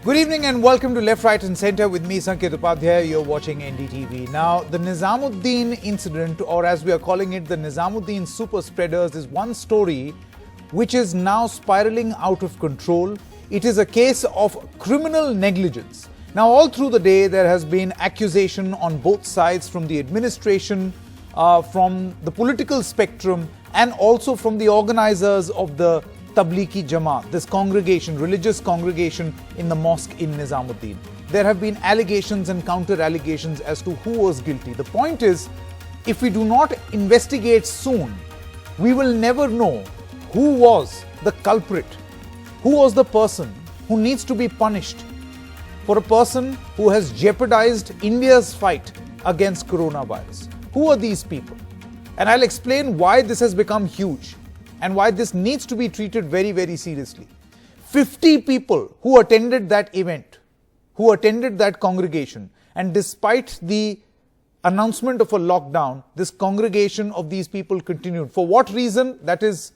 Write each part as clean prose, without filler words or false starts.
Good evening and welcome to Left, Right and Centre with me, Sanket Upadhyay. You're watching NDTV. Now, the Nizamuddin incident, or as we are calling it, the Nizamuddin super spreaders, is one story which is now spiralling out of control. It is a case of criminal negligence. Now, all through the day, there has been accusation on both sides from the administration, from the political spectrum, and also from the organisers of the Tablighi Jamaat, this congregation, religious congregation in the mosque in Nizamuddin. There have been allegations and counter-allegations as to who was guilty. The point is, if we do not investigate soon, we will never know who was the culprit, who was the person who needs to be punished for a person who has jeopardized India's fight against coronavirus. Who are these people? And I'll explain why this has become huge and why this needs to be treated very, very seriously. 50 people who attended that event, who attended that congregation, and despite the announcement of a lockdown, this congregation of these people continued. For what reason? That is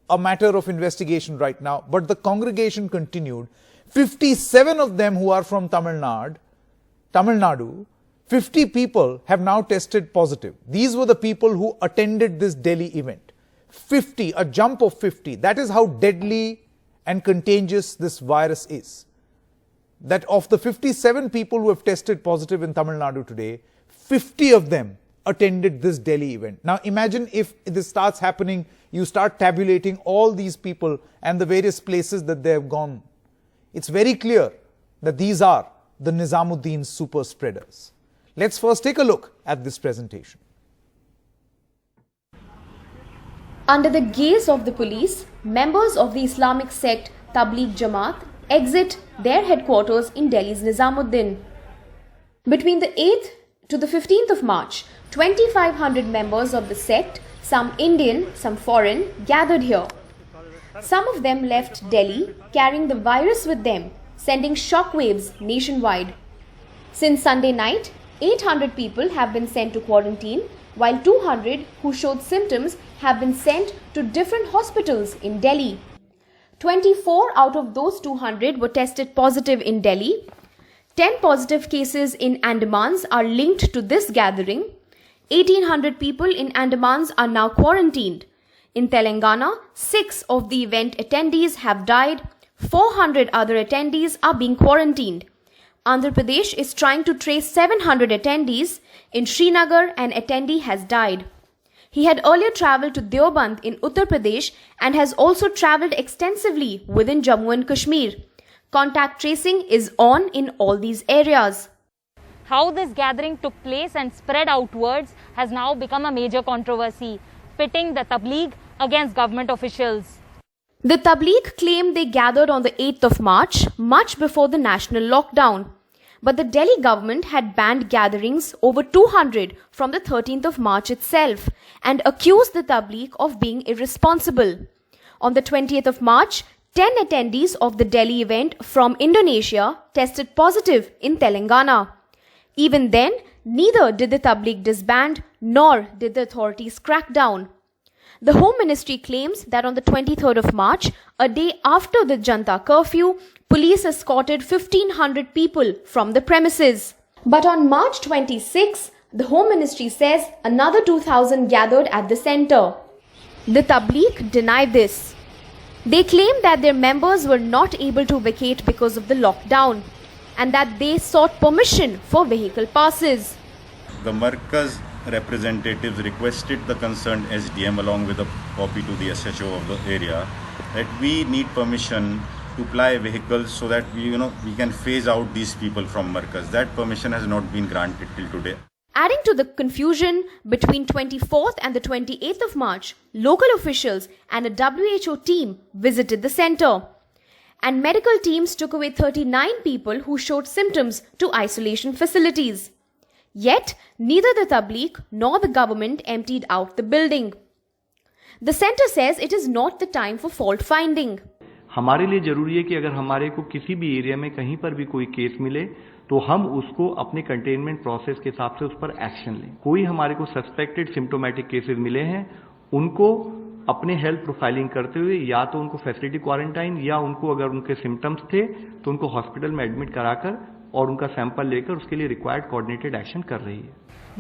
a matter of investigation right now. But the congregation continued. 57 of them who are from Tamil Nadu, 50 people have now tested positive. These were the people who attended this Delhi event. 50, a jump of 50. That is how deadly and contagious this virus is. That of the 57 people who have tested positive in Tamil Nadu today, 50 of them attended this Delhi event. Now imagine if this starts happening, you start tabulating all these people and the various places that they have gone. It's very clear that these are the Nizamuddin super spreaders. Let's first take a look at this presentation. Under the gaze of the police, members of the Islamic sect Tabligh Jamaat exit their headquarters in Delhi's Nizamuddin. Between the 8th to the 15th of March, 2,500 members of the sect, some Indian, some foreign, gathered here. Some of them left Delhi carrying the virus with them, sending shockwaves nationwide. Since Sunday night, 800 people have been sent to quarantine, while 200 who showed symptoms have been sent to different hospitals in Delhi. 24 out of those 200 were tested positive in Delhi. 10 positive cases in Andamans are linked to this gathering. 1,800 people in Andamans are now quarantined. In Telangana, 6 of the event attendees have died. 400 other attendees are being quarantined. Andhra Pradesh is trying to trace 700 attendees. In Srinagar, an attendee has died. He had earlier travelled to Deoband in Uttar Pradesh and has also travelled extensively within Jammu and Kashmir. Contact tracing is on in all these areas. How this gathering took place and spread outwards has now become a major controversy, pitting the Tabligh against government officials. The Tabligh claimed they gathered on the 8th of March, much before the national lockdown. But the Delhi government had banned gatherings over 200 from the 13th of March itself and accused the Tabligh of being irresponsible. On the 20th of March, 10 attendees of the Delhi event from Indonesia tested positive in Telangana. Even then, neither did the Tabligh disband nor did the authorities crack down. The Home Ministry claims that on the 23rd of March, a day after the Janta curfew, police escorted 1,500 people from the premises. But on March 26, the Home Ministry says another 2,000 gathered at the centre. The Tabligh denied this. They claim that their members were not able to vacate because of the lockdown and that they sought permission for vehicle passes. The Markaz representatives requested the concerned SDM along with a copy to the SHO of the area that we need permission to ply vehicles so that we can phase out these people from Markaz. That permission has not been granted till today. Adding to the confusion, between 24th and the 28th of March, local officials and a WHO team visited the centre. And medical teams took away 39 people who showed symptoms to isolation facilities. Yet, neither the Tabligh nor the government emptied out the building. The centre says it is not the time for fault finding. हमारे लिए जरूरी है कि अगर हमारे को किसी भी एरिया में कहीं पर भी कोई केस मिले तो हम उसको अपने कंटेनमेंट प्रोसेस के हिसाब से उस पर एक्शन लें। कोई हमारे को सस्पेक्टेड सिम्टोमेटिक केसेस मिले हैं, उनको अपने हेल्थ प्रोफाइलिंग करते हुए या तो उनको फैसिलिटी क्वारंटाइन या उनको अगर उनके सिम्टम्स थे तो उनको हॉस्पिटल में एडमिट कराकर और उनका सैंपल लेकर उसके लिए रिक्वायर्ड कोऑर्डिनेटेड एक्शन कर रही है.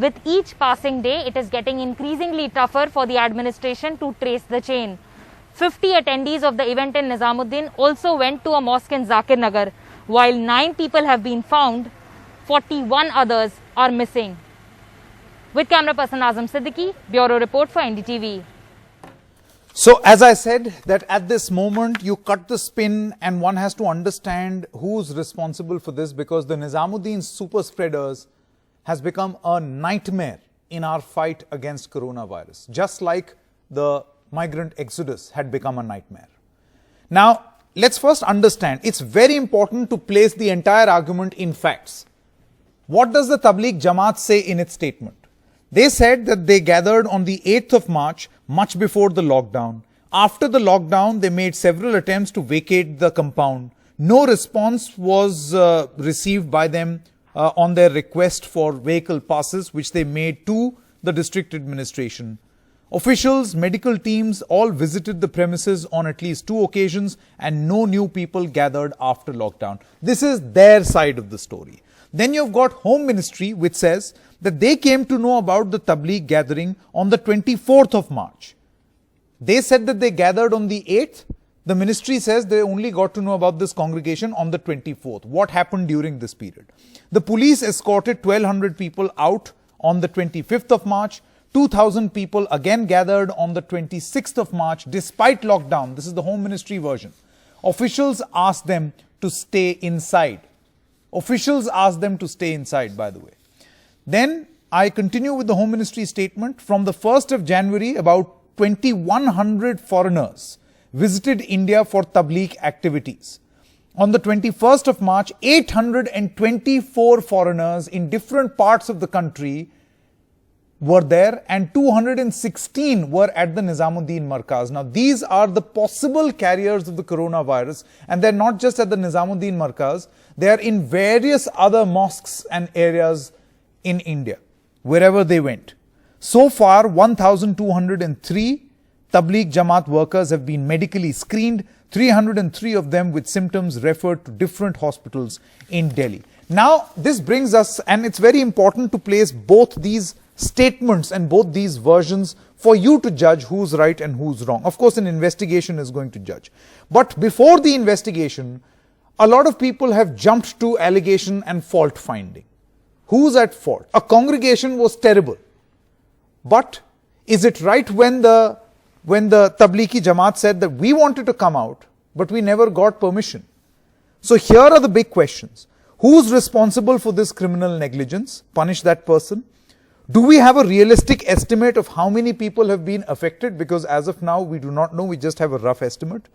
With each passing day, it is getting increasingly tougher for the administration to trace the chain. 50 attendees of the event in Nizamuddin also went to a mosque in Zakir Nagar. While 9 people have been found, 41 others are missing. With camera person Azam Siddiqui, Bureau Report for NDTV. So, as I said, that at this moment you cut the spin and one has to understand who's responsible for this, because the Nizamuddin super spreaders has become a nightmare in our fight against coronavirus, just like the migrant exodus had become a nightmare. Now, let's first understand, it's very important to place the entire argument in facts. What does the Tabligh Jamaat say in its statement? They said that they gathered on the 8th of March, much before the lockdown. After the lockdown, they made several attempts to vacate the compound. No response was received by them on their request for vehicle passes, which they made to the district administration. Officials, medical teams all visited the premises on at least 2 occasions, and no new people gathered after lockdown. This is their side of the story. Then you've got Home Ministry, which says that they came to know about the Tabligh gathering on the 24th of March. They said that they gathered on the 8th. The ministry says they only got to know about this congregation on the 24th. What happened during this period? The police escorted 1,200 people out on the 25th of March. 2,000 people again gathered on the 26th of March despite lockdown. This is the Home Ministry version. Officials asked them to stay inside. Officials asked them to stay inside, by the way. Then I continue with the Home Ministry statement. From the 1st of January, about 2,100 foreigners visited India for Tabligh activities. On the 21st of March, 824 foreigners in different parts of the country were there, and 216 were at the Nizamuddin Markaz. Now, these are the possible carriers of the coronavirus, and they're not just at the Nizamuddin Markaz, they are in various other mosques and areas in India, wherever they went. So far, 1,203 Tabligh Jamaat workers have been medically screened, 303 of them with symptoms referred to different hospitals in Delhi. Now, this brings us, and it's very important to place both these statements and both these versions for you to judge who's right and who's wrong. Of course, an investigation is going to judge. But before the investigation, a lot of people have jumped to allegation and fault finding. Who's at fault? A congregation was terrible. But is it right when the Tablighi Jamaat said that we wanted to come out, but we never got permission? So here are the big questions. Who's responsible for this criminal negligence? Punish that person. Do we have a realistic estimate of how many people have been affected? Because as of now, we do not know. We just have a rough estimate.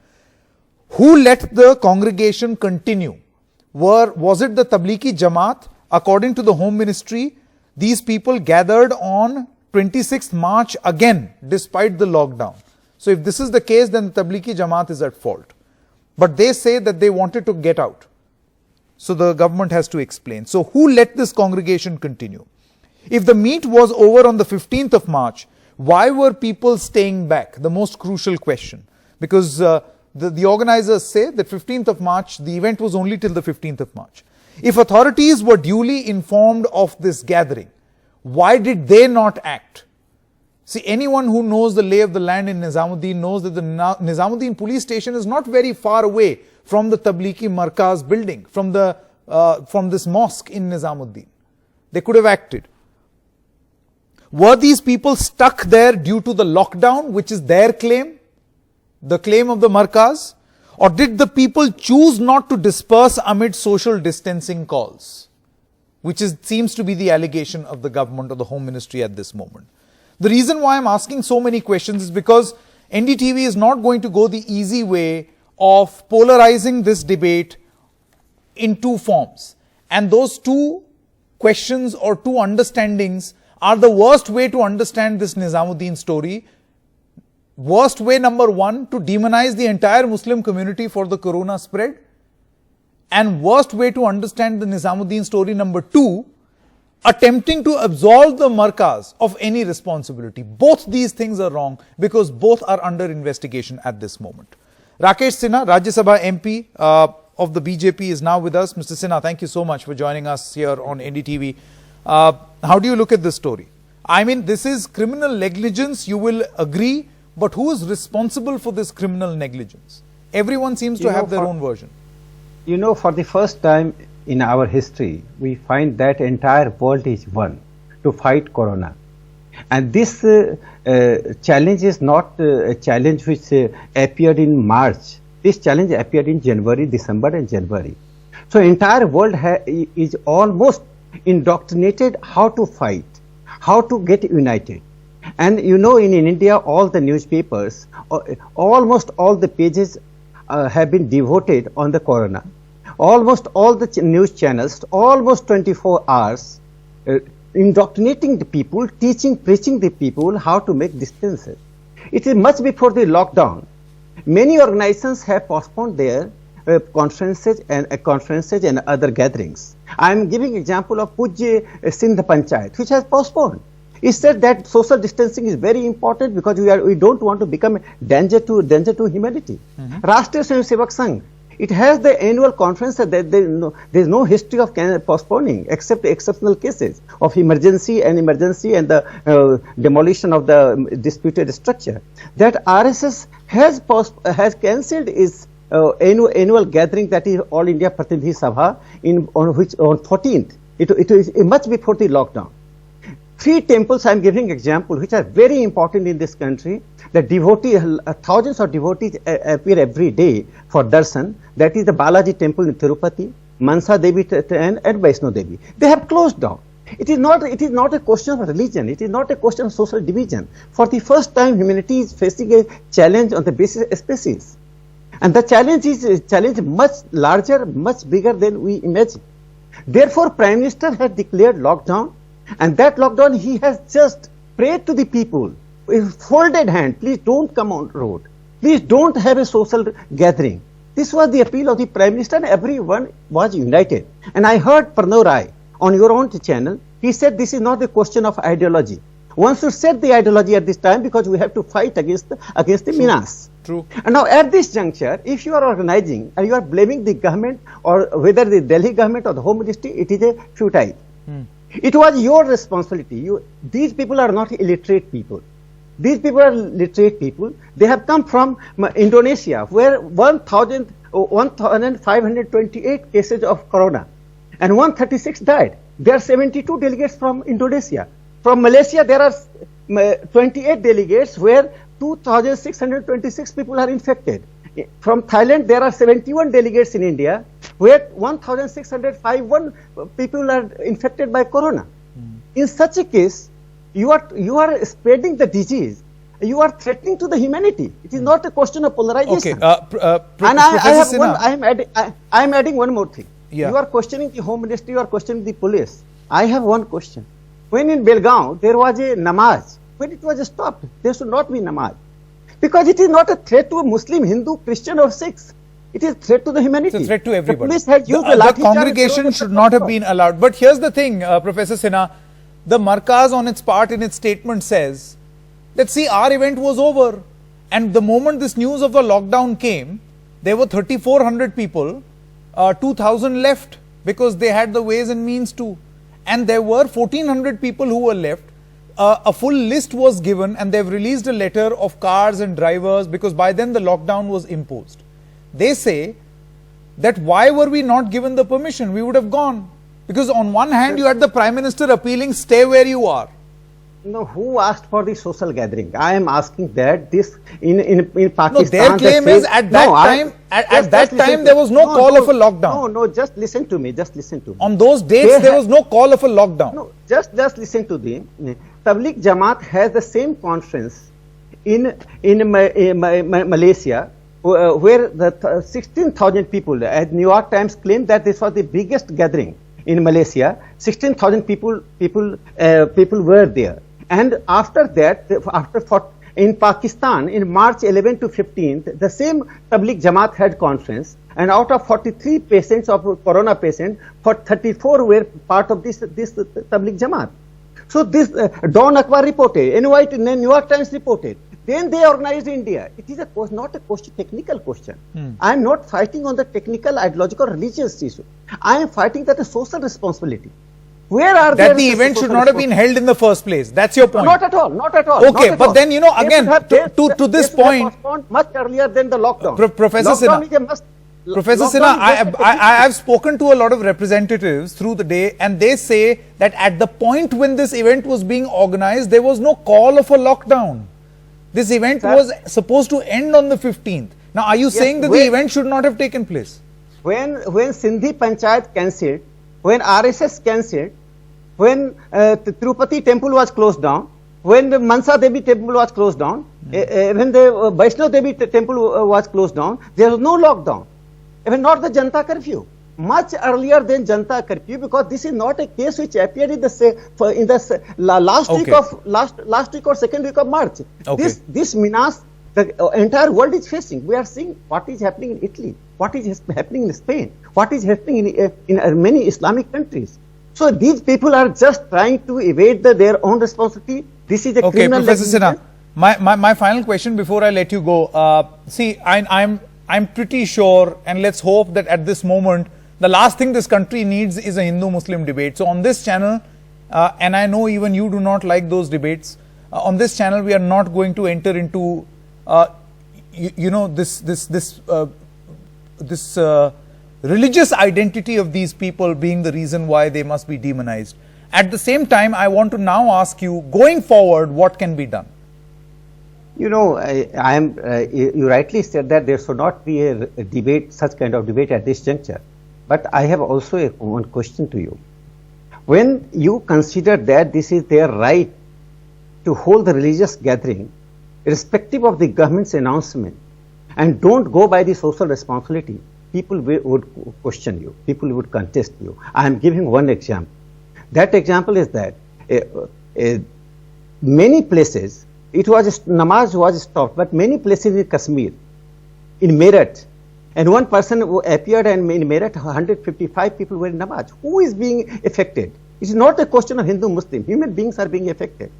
Who let the congregation continue? Was it the Tablighi Jamaat? According to the Home Ministry, these people gathered on 26th March again, despite the lockdown. So if this is the case, then the Tablighi Jamaat is at fault. But they say that they wanted to get out. So the government has to explain. So who let this congregation continue? If the meet was over on the 15th of March, why were people staying back? The most crucial question. Because the organizers say that 15th of March, the event was only till the 15th of March. If authorities were duly informed of this gathering, why did they not act? See, anyone who knows the lay of the land in Nizamuddin knows that the Nizamuddin police station is not very far away from the Tablighi Markaz building, from this mosque in Nizamuddin. They could have acted. Were these people stuck there due to the lockdown, which is their claim, the claim of the Markaz? Or did the people choose not to disperse amid social distancing calls, which seems to be the allegation of the government or the Home Ministry at this moment? The reason why I'm asking so many questions is because NDTV is not going to go the easy way of polarizing this debate in 2 forms. And those 2 questions or 2 understandings are the worst way to understand this Nizamuddin story. Worst way number 1, to demonize the entire Muslim community for the corona spread. And worst way to understand the Nizamuddin story number 2 attempting to absolve the Markaz of any responsibility. Both these things are wrong because both are under investigation at this moment. Rakesh Sinha, Rajya Sabha MP of the BJP is now with us. Mr. Sinha, thank you so much for joining us here on NDTV. How do you look at this story? I mean, this is criminal negligence, you will agree, but who is responsible for this criminal negligence? Everyone seems to have their own version. You know, for the first time in our history, we find that entire world is one to fight corona. And this challenge is not a challenge which appeared in March. This challenge appeared in January, December and January. So entire world is almost indoctrinated how to fight, how to get united. And you know, in India, all the newspapers, almost all the pages have been devoted on the corona. Almost all the news channels, almost 24 hours, indoctrinating the people, teaching, preaching the people how to make distances. It is much before the lockdown. Many organizations have postponed their conferences and other gatherings. I am giving example of Pujya Sindh Panchayat, which has postponed. It said that social distancing is very important because we don't want to become a danger to humanity. Rashtriya Swayamsevak Sangh, it has the annual conference that there is no history of postponing except exceptional cases of emergency and the demolition of the disputed structure. That RSS has cancelled its annual gathering, that is All India Pratibhi Sabha, on 14th. It is much before the lockdown. 3 temples I am giving example which are very important in this country. The thousands of devotees appear every day for darshan. That is the Balaji temple in Tirupati, Mansa Devi and Vaishno Devi. They have closed down. It is not a question of religion. It is not a question of social division. For the first time, humanity is facing a challenge on the basis of species. And the challenge is a challenge much larger, much bigger than we imagine. Therefore, Prime Minister has declared lockdown. And that lockdown, he has just prayed to the people with folded hand, please don't come on road. Please don't have a social gathering. This was the appeal of the Prime Minister and everyone was united. And I heard Pranav Rai on your own channel, he said this is not a question of ideology. One should set the ideology at this time because we have to fight against the menace. True. And now at this juncture, if you are organizing and you are blaming the government or whether the Delhi government or the Home Ministry, it is a futile. It was your responsibility. These people are not illiterate people. These people are literate people. They have come from Indonesia, where 1,528 cases of corona and 136 died. There are 72 delegates from Indonesia. From Malaysia, there are 28 delegates where 2,626 people are infected. From Thailand, there are 71 delegates in India, where 1,651 people are infected by corona. In such a case, you are spreading the disease. You are threatening to the humanity. It is not a question of polarization. Okay. And I am adding one more thing. Yeah. You are questioning the Home Ministry, you are questioning the police. I have one question. When in Belgaum, there was a namaz. When it was stopped, there should not be namaz. Because it is not a threat to a Muslim, Hindu, Christian or Sikhs. It is a threat to the humanity. It's a threat to everybody. The congregation should not have been allowed. But here's the thing, Professor Sinha. The Markaz on its part in its statement says that see, our event was over. And the moment this news of the lockdown came, there were 3,400 people, 2,000 left because they had the ways and means to. And there were 1,400 people who were left. A full list was given and they've released a letter of cars and drivers because by then the lockdown was imposed. They say that why were we not given the permission? We would have gone. Because on one hand you had the Prime Minister appealing, stay where you are. No, who asked for the social gathering? I am asking that this in Pakistan. No, their claim is at that time there was no call of a lockdown. No, just listen to me. On those dates there was no call of a lockdown. No, just listen to me. Tabligh Jamaat has the same conference in Malaysia, where the 16,000 people, as New York Times claimed that this was the biggest gathering in Malaysia. 16,000 people were there. And after that, in Pakistan, in March 11 to 15th, the same Tabligh Jamaat had conference, and out of 43 patients of corona patients, 34 were part of this Tabligh Jamaat. So this Dawn Akbar reported, New York Times reported. Then they organized India. It is not a question, technical question. I am not fighting on the technical, ideological, religious issue. I am fighting that the social responsibility. Where are that the event should not have been held in the first place? That's your point. Not at all. Not at all. Okay, but then again to this point, much earlier than the lockdown. Professor Sinha, Professor Sinha, I have spoken to a lot of representatives through the day, and they say that at the point when this event was being organized, there was no call of a lockdown. This event was supposed to end on the 15th. Now, are you saying that the event should not have taken place? When Sindhi Panchayat cancelled, when RSS cancelled, when Tirupati temple was closed down, when the Mansa Devi temple was closed down, when the Vaishno Devi temple was closed down, there was no lockdown. Even not the Janta curfew. Much earlier than Janta curfew, because this is not a case which appeared in the last week or second week of March. This menace the entire world is facing. We are seeing what is happening in Italy, what is happening in Spain, what is happening in many Islamic countries. So these people are just trying to evade their own responsibility. This is a criminal. Professor Sinha, my final question before I let you go. See, I'm pretty sure, and let's hope that at this moment, the last thing this country needs is a Hindu-Muslim debate. So on this channel, and I know even you do not like those debates, on this channel we are not going to enter into, this religious identity of these people being the reason why they must be demonized. At the same time, I want to now ask you, going forward, what can be done? You rightly said that there should not be a debate, such kind of debate at this juncture. But I have also one question to you. When you consider that this is their right to hold the religious gathering, irrespective of the government's announcement, and don't go by the social responsibility, people would question you, people would contest you. I am giving one example. That example is that many places, namaz was stopped, but many places in Kashmir, in Meerut, and one person who appeared and in Meerut, 155 people were in namaz. Who is being affected? It is not a question of Hindu-Muslim. Human beings are being affected.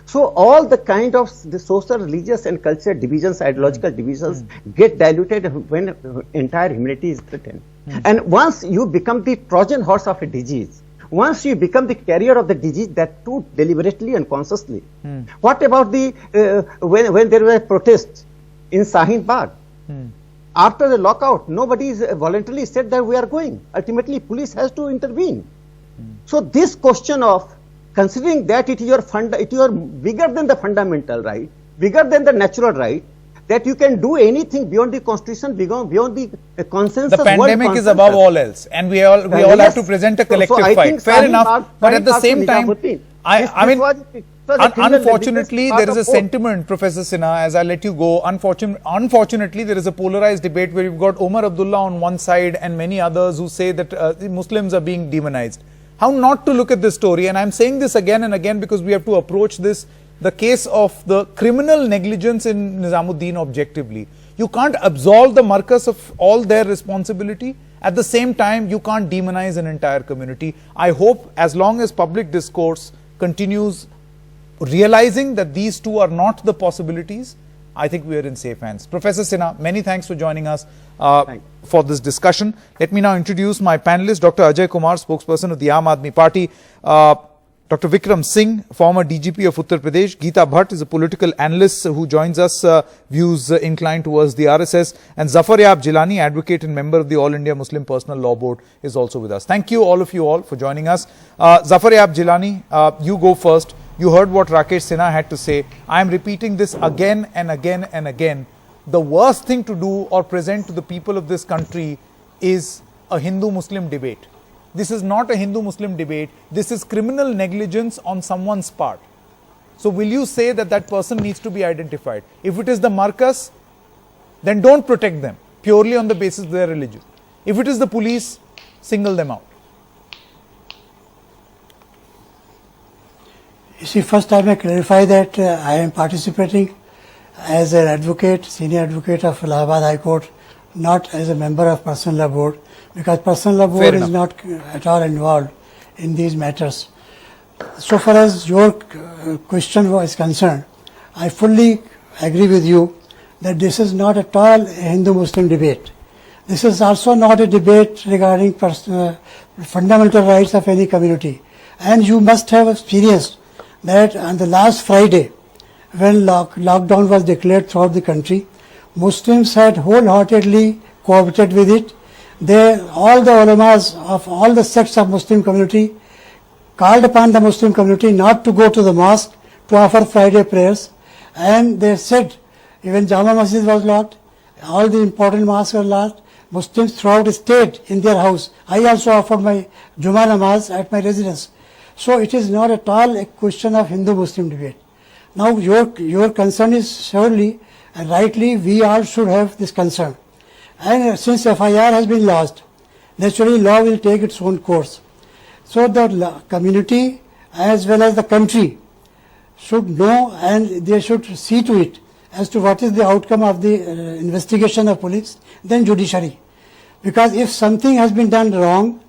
So all the kind of the social, religious and cultural divisions, ideological divisions get diluted when entire humanity is threatened. And once you become the Trojan horse of a disease, once you become the carrier of the disease, that too deliberately and consciously. What about the when there was a protest in Shaheen Bagh? After the lockout, nobody is voluntarily said that we are going. Ultimately, police has to intervene. So this question of considering that it is your bigger than the fundamental right, bigger than the natural right, that you can do anything beyond the constitution, beyond the consensus. The pandemic is above all else, and we all have to present a collective fight. Fair enough, but at the same time, unfortunately, there is a sentiment, Professor Sinha, as I let you go. Unfortunately, there is a polarized debate where you've got Omar Abdullah on one side and many others who say that the Muslims are being demonized. How not to look at this story? And I'm saying this again and again because we have to approach this, the case of the criminal negligence in Nizamuddin objectively. You can't absolve the Markaz of all their responsibility. At the same time, you can't demonize an entire community. I hope as long as public discourse continues realizing that these two are not the possibilities, I think we are in safe hands. Professor Sinha, many thanks for joining us for this discussion. Let me now introduce my panelists, Dr. Ajoy Kumar, spokesperson of the Aam Aadmi Party, Dr. Vikram Singh, former DGP of Uttar Pradesh, Geeta Bhatt is a political analyst who joins us, views inclined towards the RSS, and Zafaryab Jilani, advocate and member of the All India Muslim Personal Law Board, is also with us. Thank you, all of you all, for joining us. Zafaryab Jilani, you go first. You heard what Rakesh Sinha had to say. I am repeating this again and again and again. The worst thing to do or present to the people of this country is a Hindu-Muslim debate. This is not a Hindu-Muslim debate. This is criminal negligence on someone's part. So will you say that that person needs to be identified? If it is the Markaz, then don't protect them purely on the basis of their religion. If it is the police, single them out. You see, first I may clarify that I am participating as an advocate, senior advocate of Allahabad High Court, not as a member of Personal Law Board, because Personal Law Board is not at all involved in these matters. So far as your question was concerned, I fully agree with you that this is not at all a Hindu-Muslim debate. This is also not a debate regarding fundamental rights of any community. And you must have experienced that on the last Friday, when lockdown was declared throughout the country, Muslims had wholeheartedly cooperated with it. All the ulamas of all the sects of Muslim community called upon the Muslim community not to go to the mosque to offer Friday prayers, and they said, even Jama Masjid was locked, all the important mosques were locked, Muslims throughout stayed in their house. I also offered my Jummah namaz at my residence. So it is not at all a question of Hindu-Muslim debate. Now your concern is surely, and rightly, we all should have this concern. And since FIR has been lodged, naturally law will take its own course. So the community as well as the country should know, and they should see to it as to what is the outcome of the investigation of police, then judiciary. Because if something has been done wrong,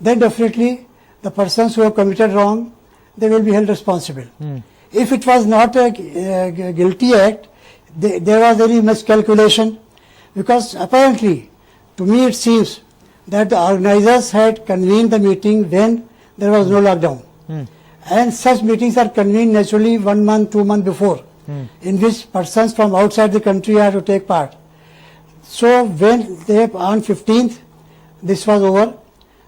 then definitely the persons who have committed wrong, they will be held responsible. If it was not a guilty act, there was very miscalculation, because apparently, to me it seems that the organizers had convened the meeting when there was no lockdown. And such meetings are convened naturally 1 month, 2 months before, in which persons from outside the country are to take part. So when they, on 15th, this was over,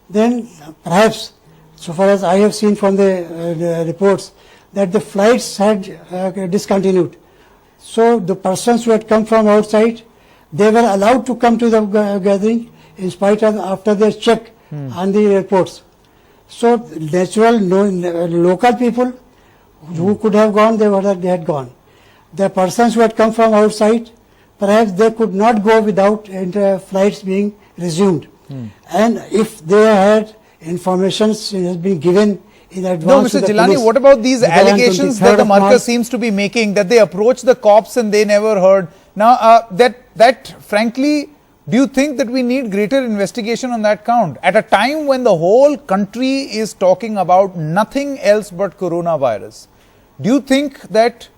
then perhaps, so far as I have seen from the reports, that the flights had discontinued. So the persons who had come from outside, they were allowed to come to the gathering in spite of after their check on the airports. So natural local people who could have gone, they had gone. The persons who had come from outside, perhaps they could not go without flights being resumed. And if they had information has been given in advance. No, Mr. Jilani, what about these allegations that the Markaz seems to be making, that they approached the cops and they never heard? Now, that frankly, do you think that we need greater investigation on that count? At a time when the whole country is talking about nothing else but coronavirus, do you think that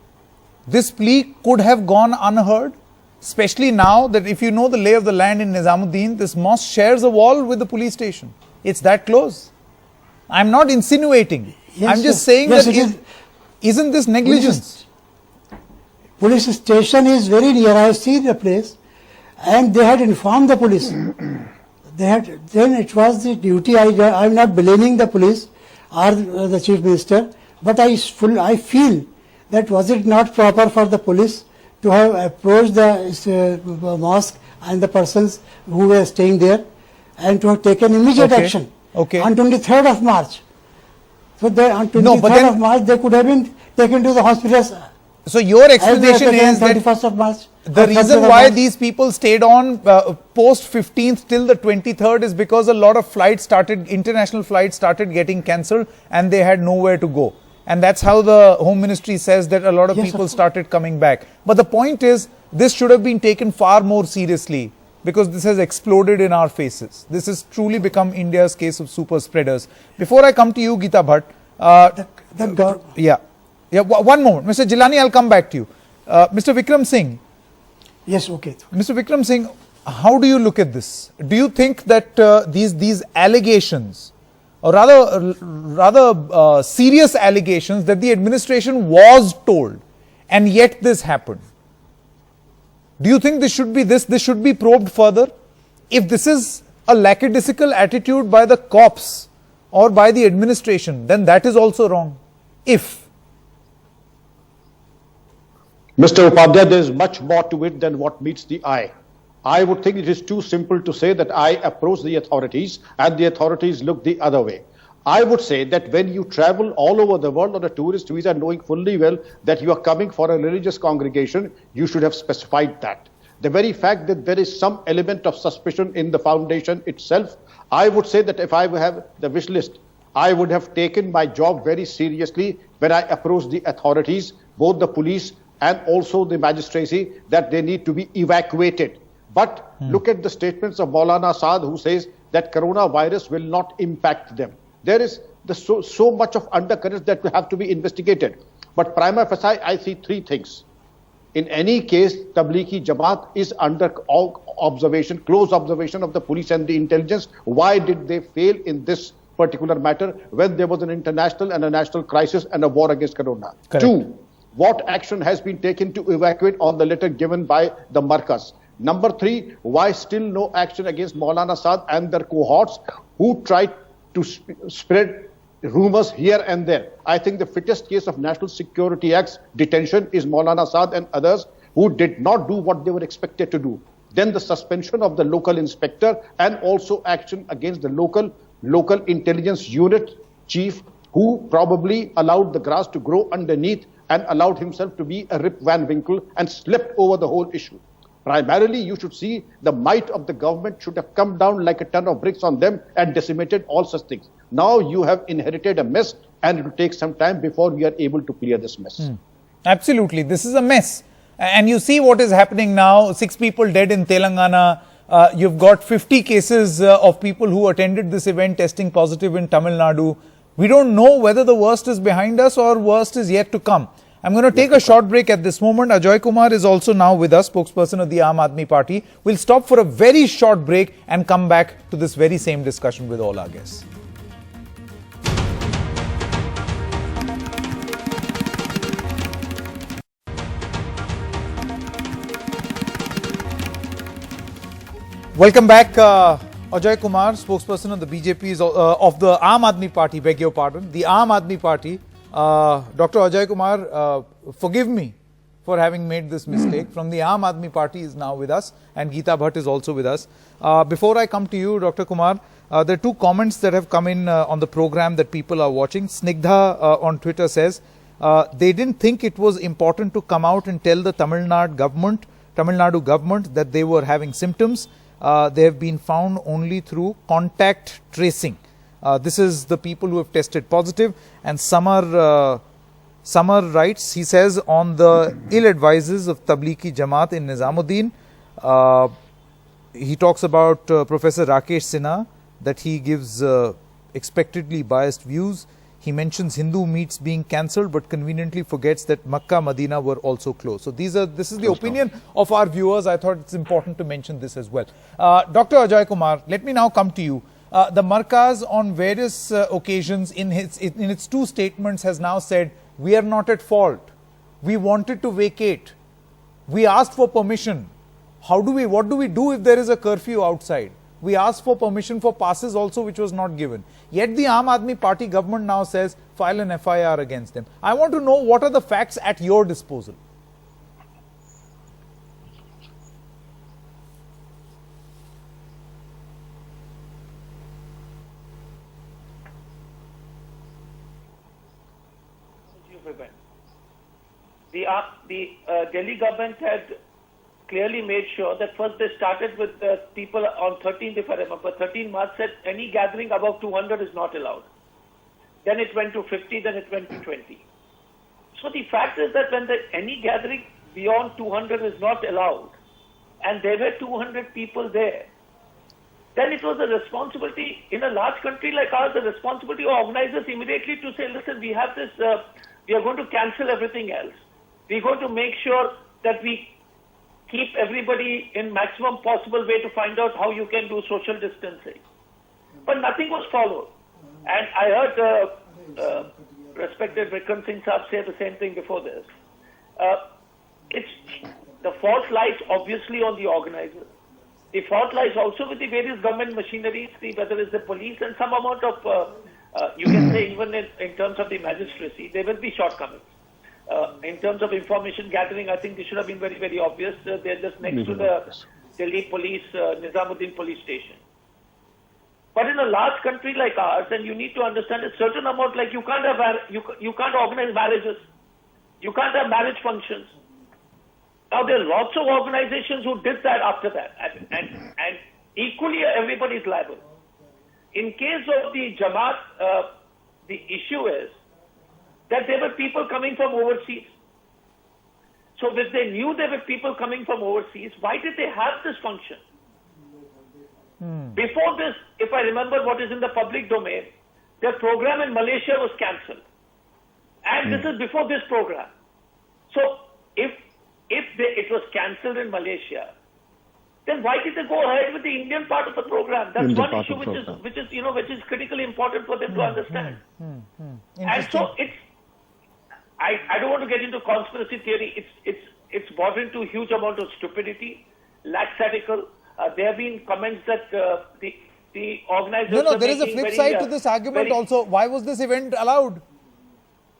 this plea could have gone unheard? Especially now that if you know the lay of the land in Nizamuddin, this mosque shares a wall with the police station. It's that close. I'm not insinuating. Yes, I'm just saying that isn't this negligence? Police station is very near. I see the place, and they had informed the police. Then it was the duty. I'm not blaming the police or the chief minister, but I feel that was it not proper for the police to have approached the mosque and the persons who were staying there, and to have taken immediate action on 23rd of March. So on 23rd of March, they could have been taken to the hospitals. So your explanation is that 31st of March, the reason why these people stayed on post 15th till the 23rd is because a lot of flights international flights started getting cancelled and they had nowhere to go. And that's how the Home Ministry says that a lot of people started coming back. But the point is, this should have been taken far more seriously, because this has exploded in our faces. This has truly become India's case of super spreaders. Before I come to you, Geeta Bhatt, one moment. Mr. Jilani, I'll come back to you. Mr. Vikram Singh. Yes, okay. Mr. Vikram Singh, how do you look at this? Do you think that these allegations, or rather serious allegations, that the administration was told and yet this happened? Do you think this should be probed further? If this is a lackadaisical attitude by the cops or by the administration, then that is also wrong. Mr. Upadhyay, there is much more to it than what meets the eye. I would think it is too simple to say that I approach the authorities and the authorities look the other way. I would say that when you travel all over the world on a tourist visa, knowing fully well that you are coming for a religious congregation, you should have specified that. The very fact that there is some element of suspicion in the foundation itself, I would say that if I have the wish list, I would have taken my job very seriously when I approached the authorities, both the police and also the magistracy that they need to be evacuated. But look at the statements of Maulana Saad, who says that coronavirus will not impact them. There is so much of undercurrents that will have to be investigated. But prima facie, I see three things. In any case, Tablighi Jamaat is under observation, close observation of the police and the intelligence. Why did they fail in this particular matter when there was an international and a national crisis and a war against Corona? Correct. 2, what action has been taken to evacuate on the letter given by the Markaz? Number 3, why still no action against Maulana Saad and their cohorts who tried to spread rumors here and there? I think the fittest case of National Security Act's detention is Maulana Saad and others who did not do what they were expected to do. Then the suspension of the local inspector and also action against the local intelligence unit chief who probably allowed the grass to grow underneath and allowed himself to be a Rip Van Winkle and slept over the whole issue. Primarily, you should see the might of the government should have come down like a ton of bricks on them and decimated all such things. Now you have inherited a mess, and it will take some time before we are able to clear this mess. Absolutely. This is a mess. And you see what is happening now. 6 people dead in Telangana. You've got 50 cases of people who attended this event testing positive in Tamil Nadu. We don't know whether the worst is behind us or worst is yet to come. I'm going to take a short break at this moment. Ajoy Kumar is also now with us, spokesperson of the Aam Aadmi Party. We'll stop for a very short break and come back to this very same discussion with all our guests. Welcome back. Ajoy Kumar, spokesperson of the BJP's of the Aam Aadmi Party, beg your pardon, the Aam Aadmi Party. Dr. Ajoy Kumar, forgive me for having made this mistake. From the Aam Aadmi Party is now with us, and Geeta Bhatt is also with us. Before I come to you, Dr. Kumar, there are 2 comments that have come in on the program that people are watching. Snigdha on Twitter says, they didn't think it was important to come out and tell the Tamil Nadu government that they were having symptoms. They have been found only through contact tracing. This is the people who have tested positive. And Samar writes, he says, on the ill advices of Tablighi Jamaat in Nizamuddin, he talks about Professor Rakesh Sinha, that he gives expectedly biased views. He mentions Hindu meets being cancelled, but conveniently forgets that Makkah, Medina were also closed. So this is the opinion of our viewers. I thought it's important to mention this as well. Dr. Ajoy Kumar, let me now come to you. The Markaz on various occasions in its 2 statements has now said, we are not at fault. We wanted to vacate. We asked for permission. What do we do if there is a curfew outside? We asked for permission for passes also, which was not given. Yet the Aam Aadmi Party government now says, file an FIR against them. I want to know what are the facts at your disposal. The Delhi government had clearly made sure that first they started with the people on 13th, if I remember, 13 March said any gathering above 200 is not allowed. Then it went to 50, then it went to 20. So the fact is that when any gathering beyond 200 is not allowed, and there were 200 people there, then it was a responsibility in a large country like ours, the responsibility of organizers immediately to say, listen, we have this, we are going to cancel everything else. We're going to make sure that we keep everybody in maximum possible way to find out how you can do social distancing. But nothing was followed. And I heard respected Vikram Singh Saab say the same thing before this. The fault lies obviously on the organizers. The fault lies also with the various government machineries, whether it's the police and some amount of, you can say even in terms of the magistracy, there will be shortcomings. In terms of information gathering, I think this should have been very, very obvious. They're just next to the Delhi police, Nizamuddin police station. But in a large country like ours, and you need to understand a certain amount, like you can't have, you can't organize marriages. You can't have marriage functions. Now there are lots of organizations who did that after that. And equally everybody is liable. In case of the Jamaat, the issue is that there were people coming from overseas. So if they knew there were people coming from overseas, why did they have this function? Before this, if I remember what is in the public domain, their program in Malaysia was cancelled. And this is before this program. So if it was cancelled in Malaysia, then why did they go ahead with the Indian part of the program? That's one issue which is critically important for them to understand. And so I don't want to get into conspiracy theory. It's bordering to a huge amount of stupidity, lackadaisical. There have been comments that the organizers. No, there is a flip side to this argument also. Why was this event allowed?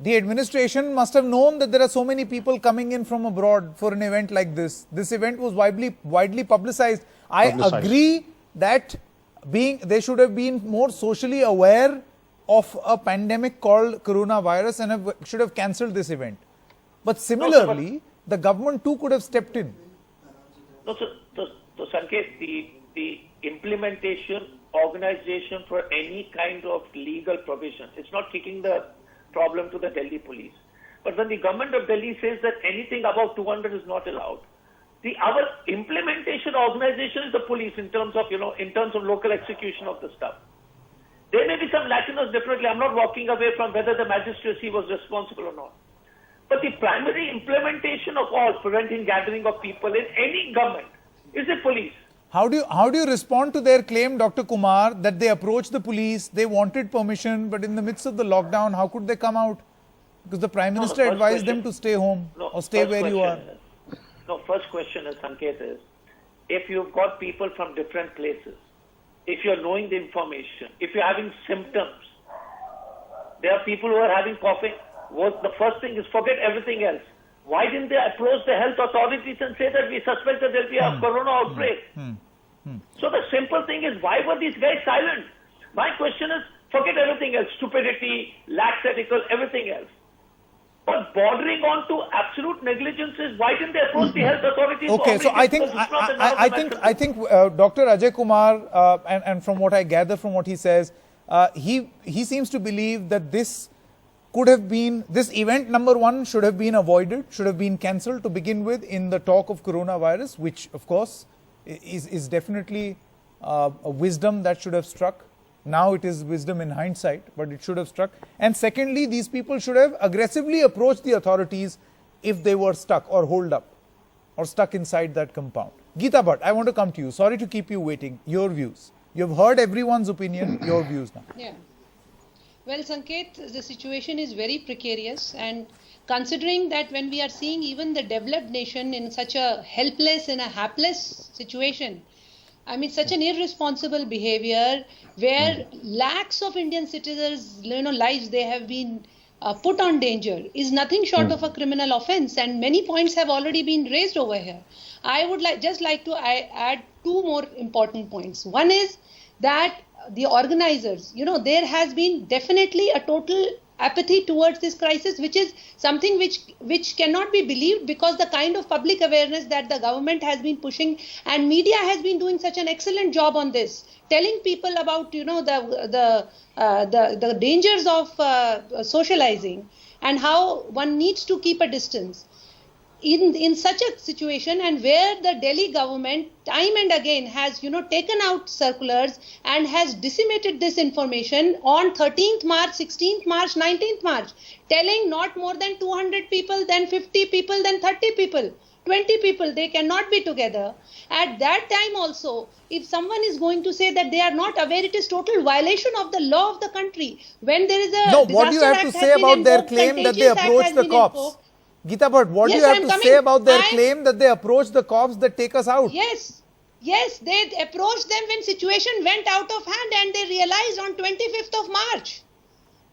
The administration must have known that there are so many people coming in from abroad for an event like this. This event was widely publicized. I agree that they should have been more socially aware of a pandemic called coronavirus and should have cancelled this event. But similarly, the government too could have stepped in. No, so Sanket, the implementation, organization for any kind of legal provision, it's not kicking the problem to the Delhi police. But when the government of Delhi says that anything above 200 is not allowed, our implementation organization is the police in terms of local execution of the stuff. There may be some lacunas, definitely. I'm not walking away from whether the magistracy was responsible or not. But the primary implementation of all, preventing gathering of people in any government, is the police. How do you respond to their claim, Dr. Kumar, that they approached the police, they wanted permission, but in the midst of the lockdown, how could they come out? Because the Prime Minister advised them to stay home or stay where you are. First question is, Sanket, is if you've got people from different places, if you're knowing the information, if you're having symptoms, there are people who are having coughing, the first thing is forget everything else. Why didn't they approach the health authorities and say that we suspect that there will be a corona outbreak? So the simple thing is, why were these guys silent? My question is, forget everything else, stupidity, lackadaisical, everything else. But bordering on to absolute negligence is, why didn't they approach the health authorities? Okay, so I think Dr. Ajoy Kumar, and from what I gather from what he says, he seems to believe that this event number one should have been avoided, should have been cancelled to begin with in the talk of coronavirus, which of course is definitely a wisdom that should have struck. Now it is wisdom in hindsight, but it should have struck. And secondly, these people should have aggressively approached the authorities if they were stuck or holed up or stuck inside that compound. Geeta Bhatt, I want to come to you. Sorry to keep you waiting. Your views. You've heard everyone's opinion. Your views now. Yeah. Well, Sanket, the situation is very precarious, and considering that when we are seeing even the developed nation in such a helpless and a hapless situation, I mean, such an irresponsible behavior where lakhs of Indian citizens, lives they have been put on danger is nothing short of a criminal offence, and many points have already been raised over here. I would just like to add two more important points. One is that the organizers, there has been definitely a total apathy towards this crisis, which is something which cannot be believed, because the kind of public awareness that the government has been pushing and media has been doing such an excellent job on this, telling people about the dangers of socializing and how one needs to keep a distance. In such a situation, and where the Delhi government time and again has taken out circulars and has disseminated this information on 13th March, 16th March, 19th March, telling not more than 200 people, then 50 people, then 30 people, 20 people, they cannot be together. At that time also, if someone is going to say that they are not aware, it is total violation of the law of the country. When there is a what do you have to say about their claim that they approached the cops? Geeta Bhatt, what do you have to say about their claim that they approached the cops that take us out? Yes, they approached them when situation went out of hand, and they realized on 25th of March.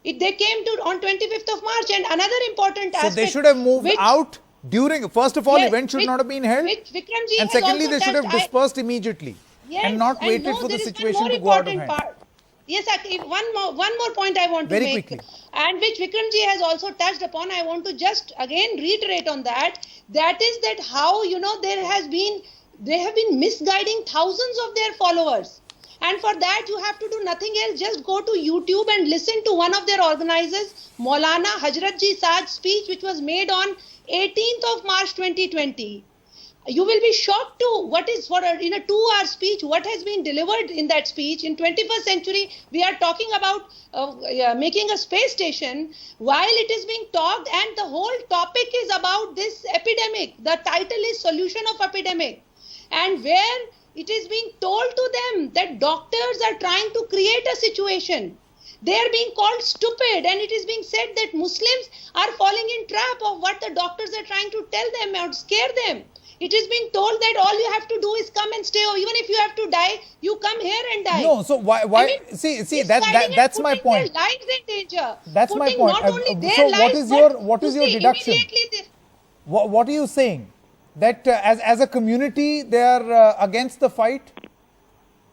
They came to on 25th of March, and another important aspect. So they should have moved out during, first of all, event should not have been held. And secondly, they should have dispersed immediately and not waited for the situation to go out of hand. Yes, one more point I want to make. Very quickly. And which Vikramji has also touched upon. I want to just again reiterate on that. That is that how, they have been misguiding thousands of their followers. And for that, you have to do nothing else. Just go to YouTube and listen to one of their organizers, Maulana Hazratji Saad's speech, which was made on 18th of March 2020. You will be shocked to what is in a 2-hour speech, what has been delivered in that speech. In 21st century, we are talking about making a space station while it is being talked, and the whole topic is about this epidemic. The title is Solution of Epidemic. And where it is being told to them that doctors are trying to create a situation. They are being called stupid, and it is being said that Muslims are falling in trap of what the doctors are trying to tell them or scare them. It is being told that all you have to do is come and stay, or even if you have to die, you come here and die. No, so why I mean, see that's my point. Their lives in danger. That's my point. Not only their so lives, what is your deduction? What are you saying? That as a community they are against the fight,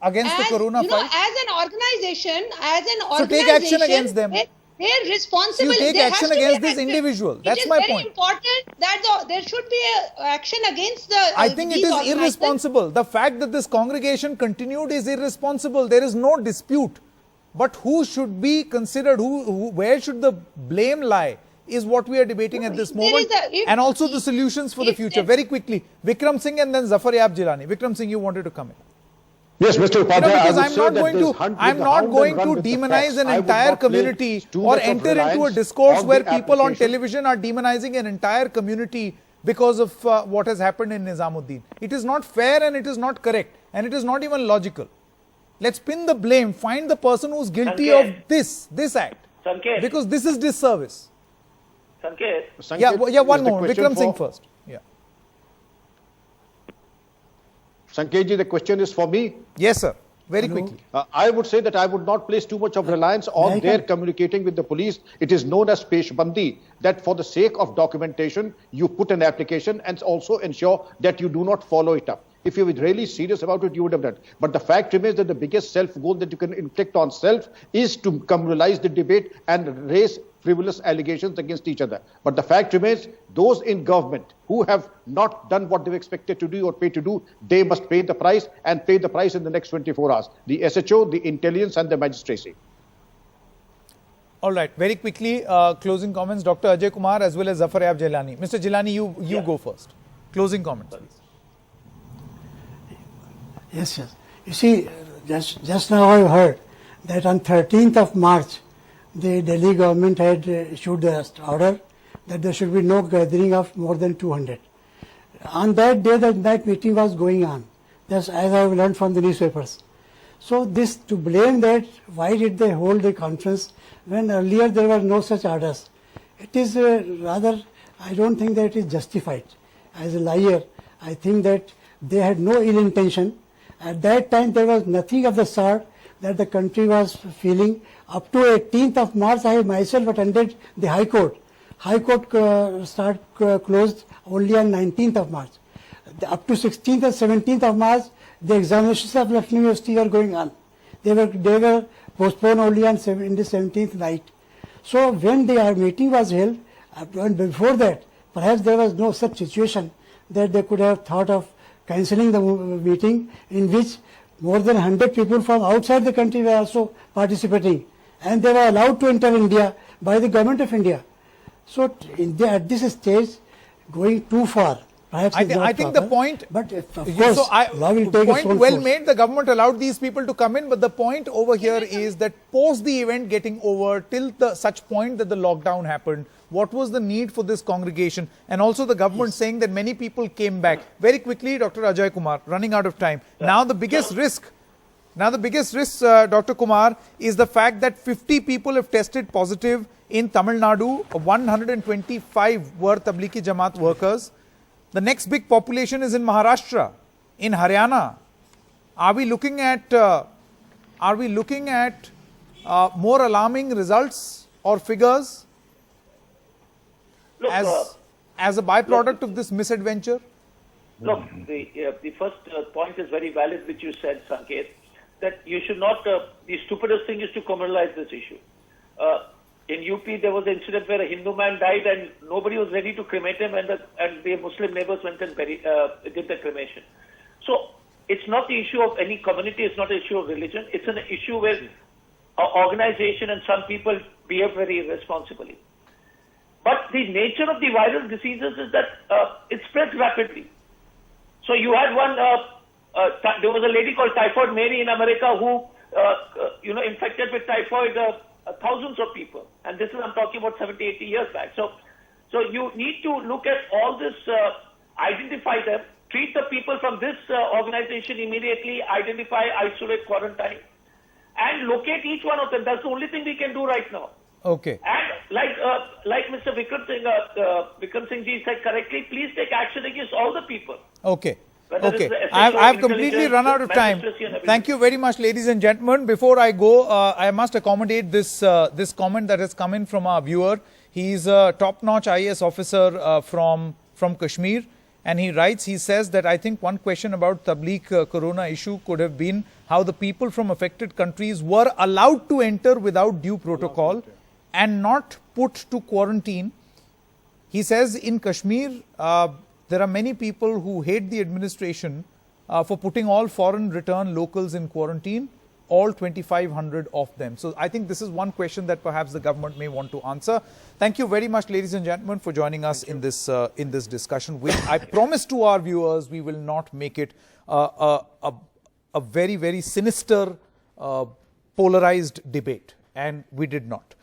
against the corona fight? As an organization, so take action against them. They're responsible. You take action against this individual. That's my point. It is very important that there should be action against the. I think it is irresponsible. The fact that this congregation continued is irresponsible. There is no dispute. But who should be considered? Where should the blame lie? Is what we are debating at this moment, and also the solutions for the future. Very quickly, Vikram Singh and then Zafar Yab Jilani. Vikram Singh, you wanted to come in. Yes, Mr. Upadhyay, because I'm not going to demonize an entire community or enter into a discourse where people on television are demonizing an entire community because of what has happened in Nizamuddin. It is not fair, and it is not correct, and it is not even logical. Let's pin the blame, find the person who is guilty of this act, because this is disservice. Sanket. Yeah, one more. Vikram Singh first. Yeah. Sanketji, the question is for me. Yes, sir. Very quickly. I would say that I would not place too much of reliance on their communicating with the police. It is known as peshbandi, that for the sake of documentation, you put an application and also ensure that you do not follow it up. If you were really serious about it, you would have done it. But the fact remains that the biggest self-goal that you can inflict on self is to communalize the debate and raise frivolous allegations against each other. But the fact remains, those in government who have not done what they were expected to do or paid to do, they must pay the price, and pay the price in the next 24 hours. The SHO, the intelligence and the magistracy. All right. Very quickly, closing comments, Dr. Ajoy Kumar as well as Zafar Yab Jilani. Mr. Jilani, you go first. Closing comments, please. Yes. You see, just now I heard that on 13th of March, the Delhi government had issued the order that there should be no gathering of more than 200. On that day, that meeting was going on. That's as I have learned from the newspapers. So this, to blame that, why did they hold the conference when earlier there were no such orders? It is rather, I don't think that it is justified. As a liar, I think that they had no ill intention. At that time, there was nothing of the sort that the country was feeling. Up to 18th of March, I myself attended the High Court. High Court closed only on 19th of March. Up to 16th and 17th of March, the examinations of Lucknow University were going on. They were postponed only on in the 17th night. So when the meeting was held, and before that, perhaps there was no such situation that they could have thought of cancelling the meeting, in which more than 100 people from outside the country were also participating, and they were allowed to enter India by the government of India. So at this stage, going too far, perhaps I think the point, but of course, law will take its own well course. made. The government allowed these people to come in, but the point over here is that post the event getting over, till such point that the lockdown happened, what was the need for this congregation? And also the government saying that many people came back. Very quickly, Dr. Ajoy Kumar, running out of time. Now the biggest risk, Dr. Kumar, is the fact that 50 people have tested positive in Tamil Nadu. 125 were Tablighi Jamaat workers. The next big population is in Maharashtra, in Haryana. Are we looking at more alarming results or figures as a byproduct of this misadventure? Look, the first point is very valid, which you said, Sanket, that you should not, the stupidest thing is to communalize this issue. In UP, there was an incident where a Hindu man died and nobody was ready to cremate him, and the Muslim neighbors went and did the cremation. So, it's not the issue of any community, it's not an issue of religion, it's an issue where organization and some people behave very irresponsibly. But the nature of the viral diseases is that it spreads rapidly. So you had one, there was a lady called Typhoid Mary in America who, infected with typhoid thousands of people. And this is, I'm talking about 70, 80 years back. So you need to look at all this, identify them, treat the people from this organization immediately, identify, isolate, quarantine, and locate each one of them. That's the only thing we can do right now. Okay. And like Mr. Vikram Singh ji said correctly, please take action against all the people. Okay. Whether Okay. it's the I SHO, have completely run out of time. magistracy and everything. Thank you very much, ladies and gentlemen. Before I go, I must accommodate this this comment that has come in from our viewer. He's a top-notch IAS officer from Kashmir, and he writes, he says that I think one question about Tabligh corona issue could have been how the people from affected countries were allowed to enter without due protocol and not put to quarantine. He says in Kashmir, there are many people who hate the administration for putting all foreign return locals in quarantine, all 2,500 of them. So I think this is one question that perhaps the government may want to answer. Thank you very much, ladies and gentlemen, for joining us in this discussion, which I promise to our viewers we will not make it a very, very sinister, polarized debate, and we did not.